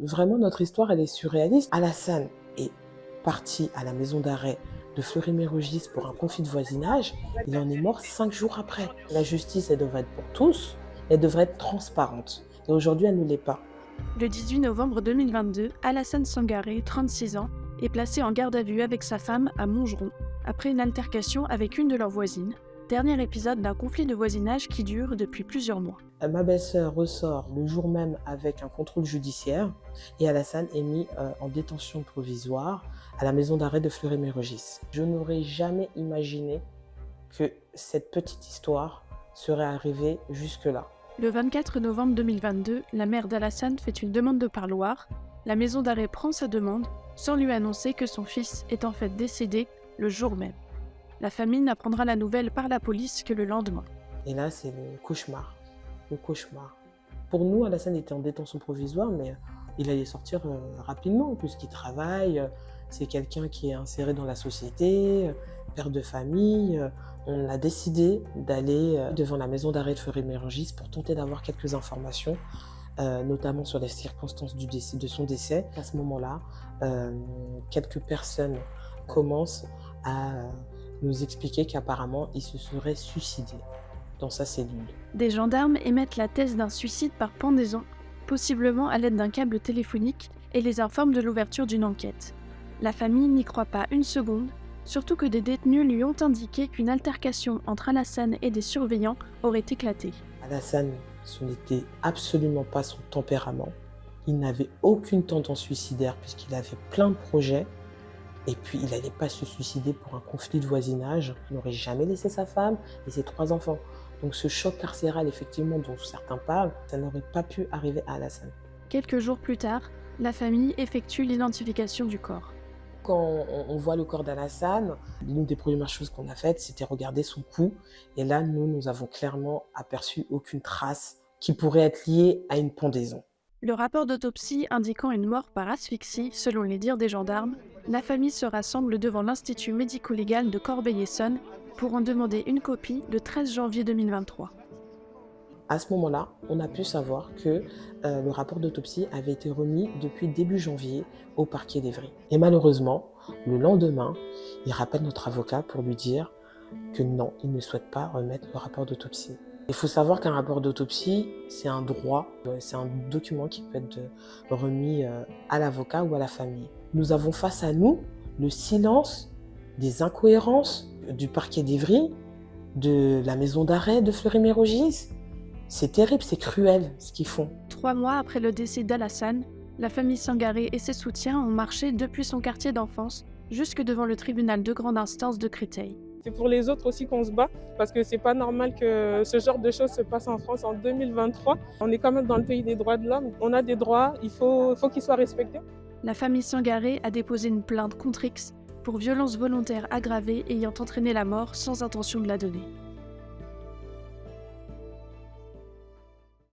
Vraiment, notre histoire, elle est surréaliste. Alassane est parti à la maison d'arrêt de Fleury-Mérogis pour un conflit de voisinage. Il en est mort 5 jours après. La justice, elle devrait être pour tous, elle devrait être transparente. Et aujourd'hui, elle ne l'est pas. Le 18 novembre 2022, Alassane Sangaré, 36 ans, est placé en garde à vue avec sa femme à Montgeron, après une altercation avec une de leurs voisines, dernier épisode d'un conflit de voisinage qui dure depuis plusieurs mois. Ma belle-sœur ressort le jour même avec un contrôle judiciaire et Alassane est mis en détention provisoire à la maison d'arrêt de Fleury-Mérogis. Je n'aurais jamais imaginé que cette petite histoire serait arrivée jusque-là. Le 24 novembre 2022, la mère d'Alassane fait une demande de parloir. La maison d'arrêt prend sa demande sans lui annoncer que son fils est en fait décédé le jour même. La famille n'apprendra la nouvelle par la police que le lendemain. Et là, c'est le cauchemar. Le cauchemar. Pour nous, Alassane était en détention provisoire, mais il allait sortir rapidement, puisqu'il travaille. C'est quelqu'un qui est inséré dans la société, père de famille. On a décidé d'aller devant la maison d'arrêt de Fleury-Mérogis pour tenter d'avoir quelques informations, notamment sur les circonstances de son décès. À ce moment-là, quelques personnes commencent à nous expliquer qu'apparemment, il se serait suicidé dans sa cellule. Des gendarmes émettent la thèse d'un suicide par pendaison, possiblement à l'aide d'un câble téléphonique, et les informent de l'ouverture d'une enquête. La famille n'y croit pas une seconde, surtout que des détenus lui ont indiqué qu'une altercation entre Alassane et des surveillants aurait éclaté. Alassane, ce n'était absolument pas son tempérament. Il n'avait aucune tendance suicidaire puisqu'il avait plein de projets. Et puis, il n'allait pas se suicider pour un conflit de voisinage. Il n'aurait jamais laissé sa femme et ses 3 enfants. Donc ce choc carcéral, effectivement, dont certains parlent, ça n'aurait pas pu arriver à Alassane. Quelques jours plus tard, la famille effectue l'identification du corps. Quand on voit le corps d'Alassane, l'une des premières choses qu'on a faites, c'était regarder son cou. Et là, nous avons clairement aperçu aucune trace qui pourrait être liée à une pendaison. Le rapport d'autopsie indiquant une mort par asphyxie, selon les dires des gendarmes, la famille se rassemble devant l'Institut médico-légal de Corbeil-Essonnes pour en demander une copie le 13 janvier 2023. À ce moment-là, on a pu savoir que le rapport d'autopsie avait été remis depuis début janvier au parquet d'Évry. Et malheureusement, le lendemain, il rappelle notre avocat pour lui dire que non, il ne souhaite pas remettre le rapport d'autopsie. Il faut savoir qu'un rapport d'autopsie, c'est un droit, c'est un document qui peut être remis à l'avocat ou à la famille. Nous avons face à nous le silence des incohérences du parquet d'Évry, de la maison d'arrêt de Fleury-Mérogis. C'est terrible, c'est cruel ce qu'ils font. 3 mois après le décès d'Alassane, la famille Sangaré et ses soutiens ont marché depuis son quartier d'enfance jusque devant le tribunal de grande instance de Créteil. C'est pour les autres aussi qu'on se bat, parce que c'est pas normal que ce genre de choses se passe en France en 2023. On est quand même dans le pays des droits de l'homme. On a des droits, il faut qu'ils soient respectés. La famille Sangaré a déposé une plainte contre X pour violence volontaire aggravée ayant entraîné la mort sans intention de la donner.